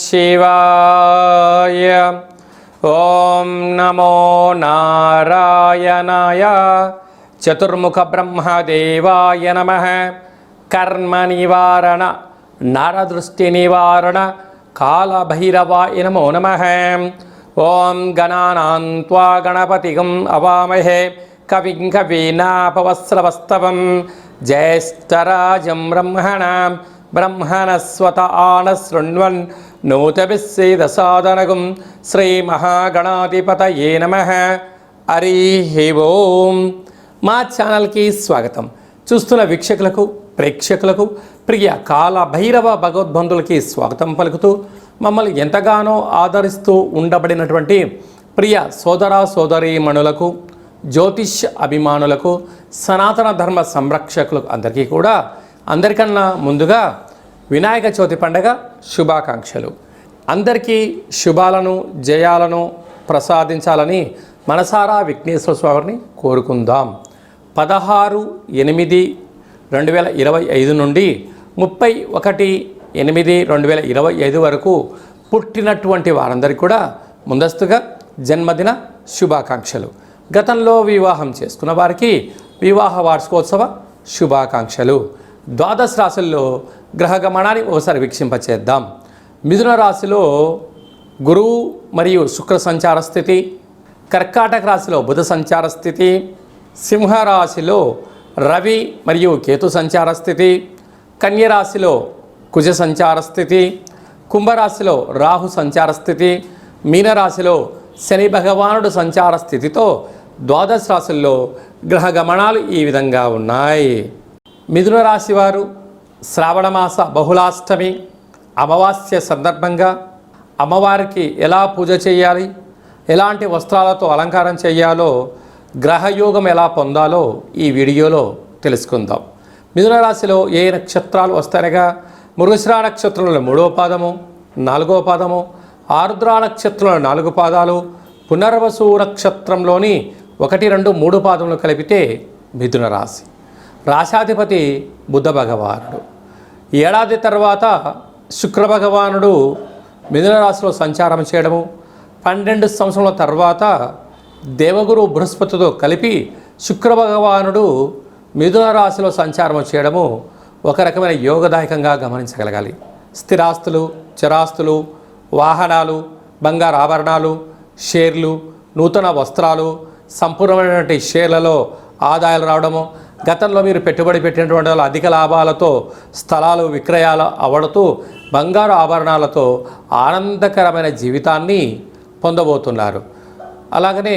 శివాయ. ఓం నమో నారాయణాయ. చతుర్ముఖ బ్రహ్మదేవాయ నమః. కర్మ నివారణ నరదృష్టి నివారణ కాళభైరవాయ నమో నమః. ఓం గణానాం త్వా గణపతిగం అవామహే కవిం కవీనాపవస్రవస్తవం జ్యేష్ఠరాజం బ్రహ్మణాం బ్రహ్మణస్వత ఆనశృణ్వన్ నూతభిస్సేదసాదనగం శ్రీమహాగణాధిపతయే నమః. హరి ఓం. మా ఛానల్కి స్వాగతం. చూస్తున్న వీక్షకులకు ప్రేక్షకులకు ప్రియ కాళభైరవ భగవద్బంధులకి స్వాగతం పలుకుతూ మమ్మల్ని ఎంతగానో ఆదరిస్తూ ఉండబడినటువంటి ప్రియ సోదర సోదరీమణులకు, జ్యోతిష్ అభిమానులకు, సనాతన ధర్మ సంరక్షకులకు అందరికీ కూడా అందరికన్నా ముందుగా వినాయక చవితి పండగ శుభాకాంక్షలు. అందరికీ శుభాలను జయాలను ప్రసాదించాలని మనసారా విఘ్నేశ్వర స్వామిని కోరుకుందాం. 16/8/2025 నుండి 31/8/2025 వరకు పుట్టినటువంటి వారందరికీ కూడా ముందస్తుగా జన్మదిన శుభాకాంక్షలు. గతంలో వివాహం చేసుకున్న వారికి వివాహ వార్షికోత్సవ శుభాకాంక్షలు. ద్వాదశ రాశుల్లో గ్రహగమనాన్ని ఒకసారి వీక్షింపచేద్దాం. మిథున రాశిలో గురువు మరియు శుక్ర సంచార స్థితి, కర్కాటక రాశిలో బుధ సంచార స్థితి, సింహరాశిలో రవి మరియు కేతు సంచార స్థితి, కన్యరాశిలో కుజ సంచార స్థితి, కుంభరాశిలో రాహు సంచార స్థితి, మీనరాశిలో శని భగవానుడు సంచార స్థితితో ద్వాదశ రాశుల్లో గ్రహ గమనాలు ఈ విధంగా ఉన్నాయి. మిథున రాశి వారు శ్రావణమాస బహుళాష్టమి అమావాస్య సందర్భంగా అమ్మవారికి ఎలా పూజ చేయాలి, ఎలాంటి వస్త్రాలతో అలంకారం చేయాలో, గ్రహయోగం ఎలా పొందాలో ఈ వీడియోలో తెలుసుకుందాం. మిథున రాశిలో ఏ నక్షత్రాలు వస్తాయనగా మృగశిర నక్షత్రంలో 3వ పాదము, 4వ పాదము, ఆరుద్ర నక్షత్రంలో 4 పాదాలు, పునర్వసు నక్షత్రంలోని 1, 2, 3 పాదములు కలిపితే మిథున రాశి. రాశాధిపతి బుధ భగవానుడు. ఏడాది తర్వాత శుక్ర భగవానుడు మిథున రాశిలో సంచారం చేయడము, 12 సంవత్సరాల తర్వాత దేవగురు బృహస్పతితో కలిపి శుక్ర భగవానుడు మిథున రాశిలో సంచారం చేయడము ఒక రకమైన యోగదాయకంగా గమనించగలగాలి. స్థిరాస్తులు, చరాస్తులు, వాహనాలు, బంగారు ఆభరణాలు, షేర్లు, నూతన వస్త్రాలు, సంపూర్ణమైనటువంటి షేర్లలో ఆదాయాలు రావడము, గతంలో మీరు పెట్టుబడి పెట్టినటువంటి అధిక లాభాలతో స్థలాలు విక్రయాలు అవడుతూ బంగారు ఆభరణాలతో ఆనందకరమైన జీవితాన్ని పొందబోతున్నారు. అలాగనే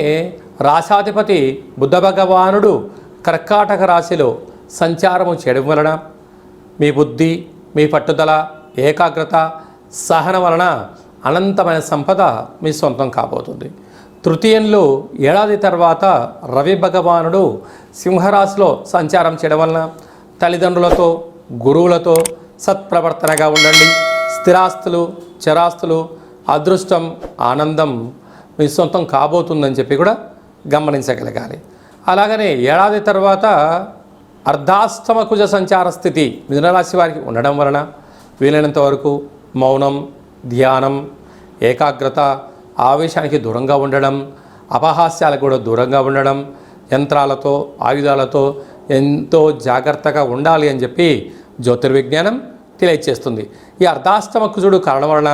రాశాధిపతి బుధ భగవానుడు కర్కాటక రాశిలో సంచారము చేయడం వలన మీ బుద్ధి, మీ పట్టుదల, ఏకాగ్రత, సహనం వలన అనంతమైన సంపద మీ సొంతం కాబోతుంది. తృతీయంలో ఏడాది తర్వాత రవి భగవానుడు సింహరాశిలో సంచారం చేయడం వలన తల్లిదండ్రులతో, గురువులతో సత్ప్రవర్తనగా ఉండండి. స్థిరాస్తులు, చరాస్తులు, అదృష్టం, ఆనందం మీ సొంతం కాబోతుందని చెప్పి కూడా గమనించగలగాలి. అలాగనే ఏడాది తర్వాత అర్ధాష్టమ కుజ సంచార స్థితి మిథునరాశి వారికి ఉండడం వలన వీలైనంత వరకు మౌనం, ధ్యానం, ఏకాగ్రత, ఆవేశానికి దూరంగా ఉండడం, అపహాస్యాలకు కూడా దూరంగా ఉండడం, యంత్రాలతో, ఆయుధాలతో ఎంతో జాగ్రత్తగా ఉండాలి అని చెప్పి జ్యోతిర్విజ్ఞానం తెలియచేస్తుంది. ఈ అర్ధాష్టమ కుజుడు కారణం వలన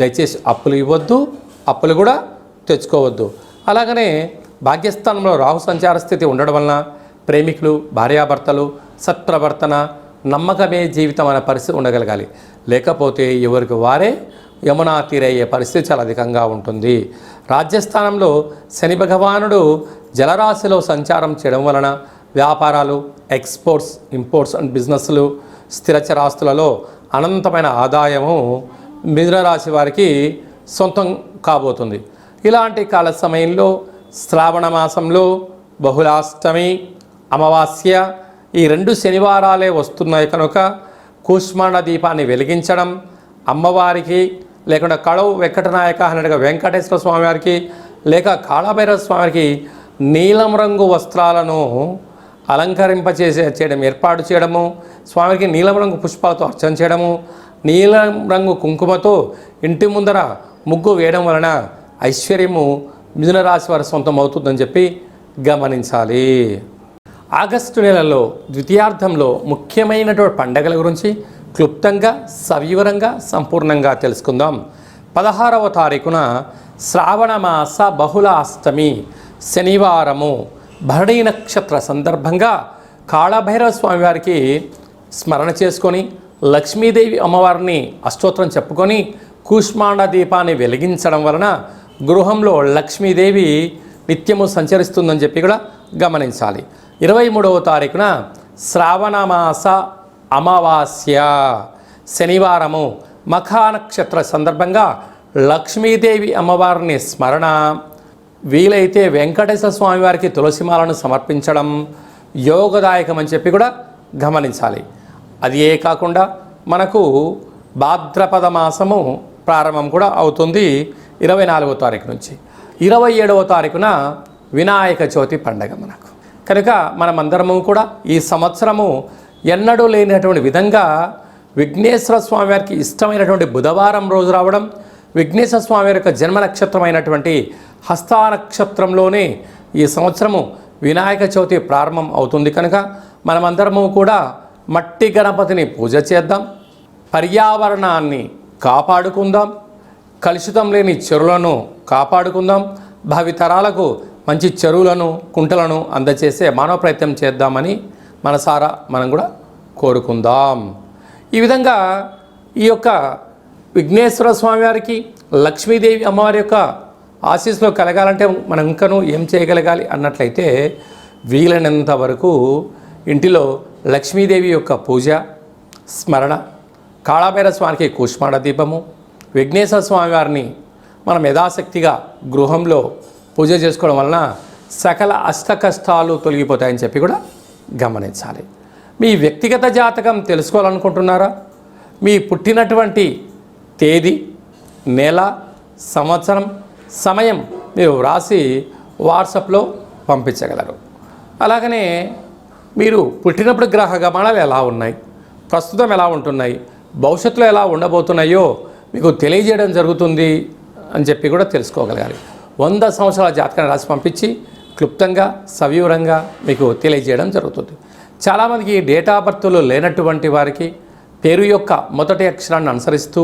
దయచేసి అప్పులు ఇవ్వద్దు, అప్పులు కూడా తెచ్చుకోవద్దు. అలాగనే భాగ్యస్థానంలో రాహు సంచార స్థితి ఉండడం వలన ప్రేమికులు, భార్యాభర్తలు సత్ప్రవర్తన, నమ్మకమే జీవితం అనే పరిస్థితి ఉండగలగాలి. లేకపోతే ఎవరికి వారే యమునా తీరయ్యే పరిస్థితి చాలా అధికంగా ఉంటుంది. రాజ్యస్థానంలో శని భగవానుడు జలరాశిలో సంచారం చేయడం వలన వ్యాపారాలు, ఎక్స్పోర్ట్స్, ఇంపోర్ట్స్ అండ్ బిజినెస్లు, స్థిరచరాస్తులలో అనంతమైన ఆదాయము మిథున రాశి వారికి సొంతం కాబోతుంది. ఇలాంటి కాల సమయంలో శ్రావణ మాసంలో బహుళాష్టమి, అమావాస్య ఈ 2 శనివారాలే వస్తున్నాయి కనుక కూష్మాండ దీపాన్ని వెలిగించడం, అమ్మవారికి లేకుండా కళవు వెంకటనాయక అన్నట్టుగా వెంకటేశ్వర స్వామివారికి లేక కాళభైరవ స్వామివారికి నీలం రంగు వస్త్రాలను చేయడం ఏర్పాటు చేయడము, స్వామికి నీలం రంగు పుష్పాలతో అర్చన చేయడము, నీలం రంగు కుంకుమతో ఇంటి ముందర ముగ్గు వేయడం వలన ఐశ్వర్యము మిథున రాశి వారి సొంతం అవుతుందని చెప్పి గమనించాలి. ఆగస్టు నెలలో ద్వితీయార్థంలో ముఖ్యమైనటువంటి పండగల గురించి క్లుప్తంగా సవివరంగా సంపూర్ణంగా తెలుసుకుందాం. 16వ తారీఖున శ్రావణ మాస బహుళ అష్టమి శనివారము భరణి నక్షత్ర సందర్భంగా కాళభైరవ స్వామివారికి స్మరణ చేసుకొని లక్ష్మీదేవి అమ్మవారిని అష్టోత్తరం చెప్పుకొని కూష్మాండ దీపాన్ని వెలిగించడం వలన గృహంలో లక్ష్మీదేవి నిత్యము సంచరిస్తుందని చెప్పి కూడా గమనించాలి. 23వ తారీఖున శ్రావణ మాస అమావాస్య శనివారము మఖా నక్షత్ర సందర్భంగా లక్ష్మీదేవి అమ్మవారిని స్మరణ, వీలైతే వెంకటేశ్వర స్వామివారికి తులసిమాలను సమర్పించడం యోగదాయకం అని చెప్పి కూడా గమనించాలి. అది ఏ కాకుండా మనకు భాద్రపద మాసము ప్రారంభం కూడా అవుతుంది 24వ తారీఖు నుంచి. 27వ తారీఖున వినాయక చవితి పండగ మనకు. కనుక మనమందరము కూడా ఈ సంవత్సరము ఎన్నడూ లేనటువంటి విధంగా విఘ్నేశ్వర స్వామి వారికి ఇష్టమైనటువంటి బుధవారం రోజు రావడం, విఘ్నేశ్వర స్వామి వారి యొక్క జన్మ నక్షత్రమైనటువంటి హస్తా నక్షత్రంలోనే ఈ సంవత్సరము వినాయక చవితి ప్రారంభం అవుతుంది. కనుక మనమందరము కూడా మట్టి గణపతిని పూజ చేద్దాం, పర్యావరణాన్ని కాపాడుకుందాం, కలుషితం లేని చెరువులను కాపాడుకుందాం, భావితరాలకు మంచి చెరువులను కుంటలను అందజేసే మానవ ప్రయత్నం చేద్దామని మనసారా మనం కూడా కోరుకుందాం. ఈ విధంగా ఈ యొక్క విఘ్నేశ్వర స్వామి వారికి లక్ష్మీదేవి అమ్మవారి యొక్క ఆశీస్సులు కలగాలంటే మనం ఇంకనూ ఏం చేయగలగాలి అన్నట్లయితే వీలైనంత వరకు ఇంటిలో లక్ష్మీదేవి యొక్క పూజ స్మరణ, కాళభైరవ స్వామికి కూష్మాండ దీపము, విఘ్నేశ్వర స్వామి వారిని మనం యథాశక్తిగా గృహంలో పూజ చేసుకోవడం వలన సకల అష్ట కష్టాలు తొలగిపోతాయని చెప్పి కూడా గమనించాలి. మీ వ్యక్తిగత జాతకం తెలుసుకోవాలనుకుంటున్నారా? మీ పుట్టినటువంటి తేదీ, నెల, సంవత్సరం, సమయం మీరు వ్రాసి వాట్సాప్లో పంపించగలరు. అలాగనే మీరు పుట్టినప్పుడు గ్రహ గమనాలు ఎలా ఉన్నాయి, ప్రస్తుతం ఎలా ఉంటున్నాయి, భవిష్యత్తులో ఎలా ఉండబోతున్నాయో మీకు తెలియజేయడం జరుగుతుంది అని చెప్పి కూడా తెలుసుకోగలగాలి. 100 సంవత్సరాల జాతకాన్ని రాసి పంపించి క్లుప్తంగా సవివరంగా మీకు తెలియజేయడం జరుగుతుంది. చాలామందికి డేటా బర్త్లు లేనటువంటి వారికి పేరు యొక్క మొదటి అక్షరాన్ని అనుసరిస్తూ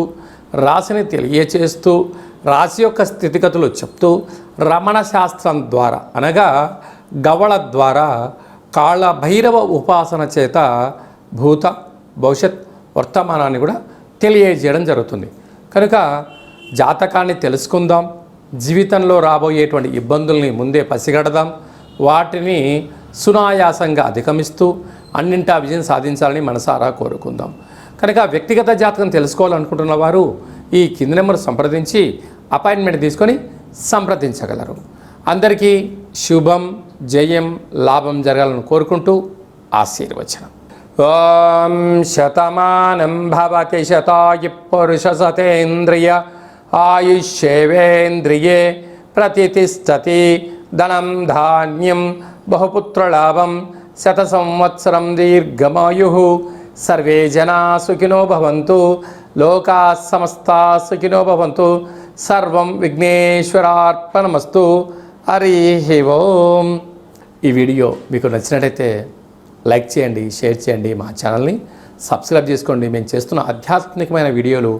రాశిని తెలియచేస్తూ రాశి యొక్క స్థితిగతులు చెప్తూ రమణ శాస్త్రం ద్వారా అనగా గవళ ద్వారా కాళభైరవ ఉపాసన చేత భూత భవిష్యత్ వర్తమానాన్ని కూడా తెలియజేయడం జరుగుతుంది. కనుక జాతకాన్ని తెలుసుకుందాం, జీవితంలో రాబోయేటువంటి ఇబ్బందుల్ని ముందే పసిగడదాం, వాటిని సునాయాసంగా అధిగమిస్తూ అన్నింటా విజయం సాధించాలని మనసారా కోరుకుందాం. కనుక వ్యక్తిగత జాతకం తెలుసుకోవాలనుకుంటున్న వారు ఈ కింది నెంబర్ సంప్రదించి అపాయింట్మెంట్ తీసుకొని సంప్రదించగలరు. అందరికీ శుభం, జయం, లాభం జరగాలని కోరుకుంటూ ఆశీర్వచనం. ఓం శతమానం భవతి శతాయు పురుష సతేంద్రియ ఆయుష్యేవేంద్రియే ప్రతిష్టతి ధనం ధాన్యం బహుపుత్రలాభం శత సంవత్సరం దీర్ఘమాయు. సర్వే జనా సుఖినో భవంతు, లోకా సమస్తా సుఖినో భవంతు. సర్వం విఘ్నేశ్వరార్పణమస్తు. హరి ఓం. ఈ వీడియో మీకు నచ్చినట్టయితే లైక్ చేయండి, షేర్ చేయండి, మా ఛానల్ని సబ్స్క్రైబ్ చేసుకోండి. మేము చేస్తున్న ఆధ్యాత్మికమైన వీడియోలు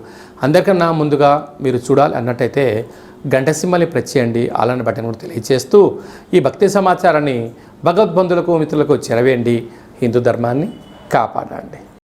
అందరికన్నా ముందుగా మీరు చూడాలి అన్నట్టయితే గంట సింబల్ని ప్రెస్ చేయండి, అలాంటి బటన్ కూడా తెలియజేస్తూ ఈ భక్తి సమాచారాన్ని భగవద్బంధులకు మిత్రులకు చేరవేయండి. హిందూ ధర్మాన్ని కాపాడండి.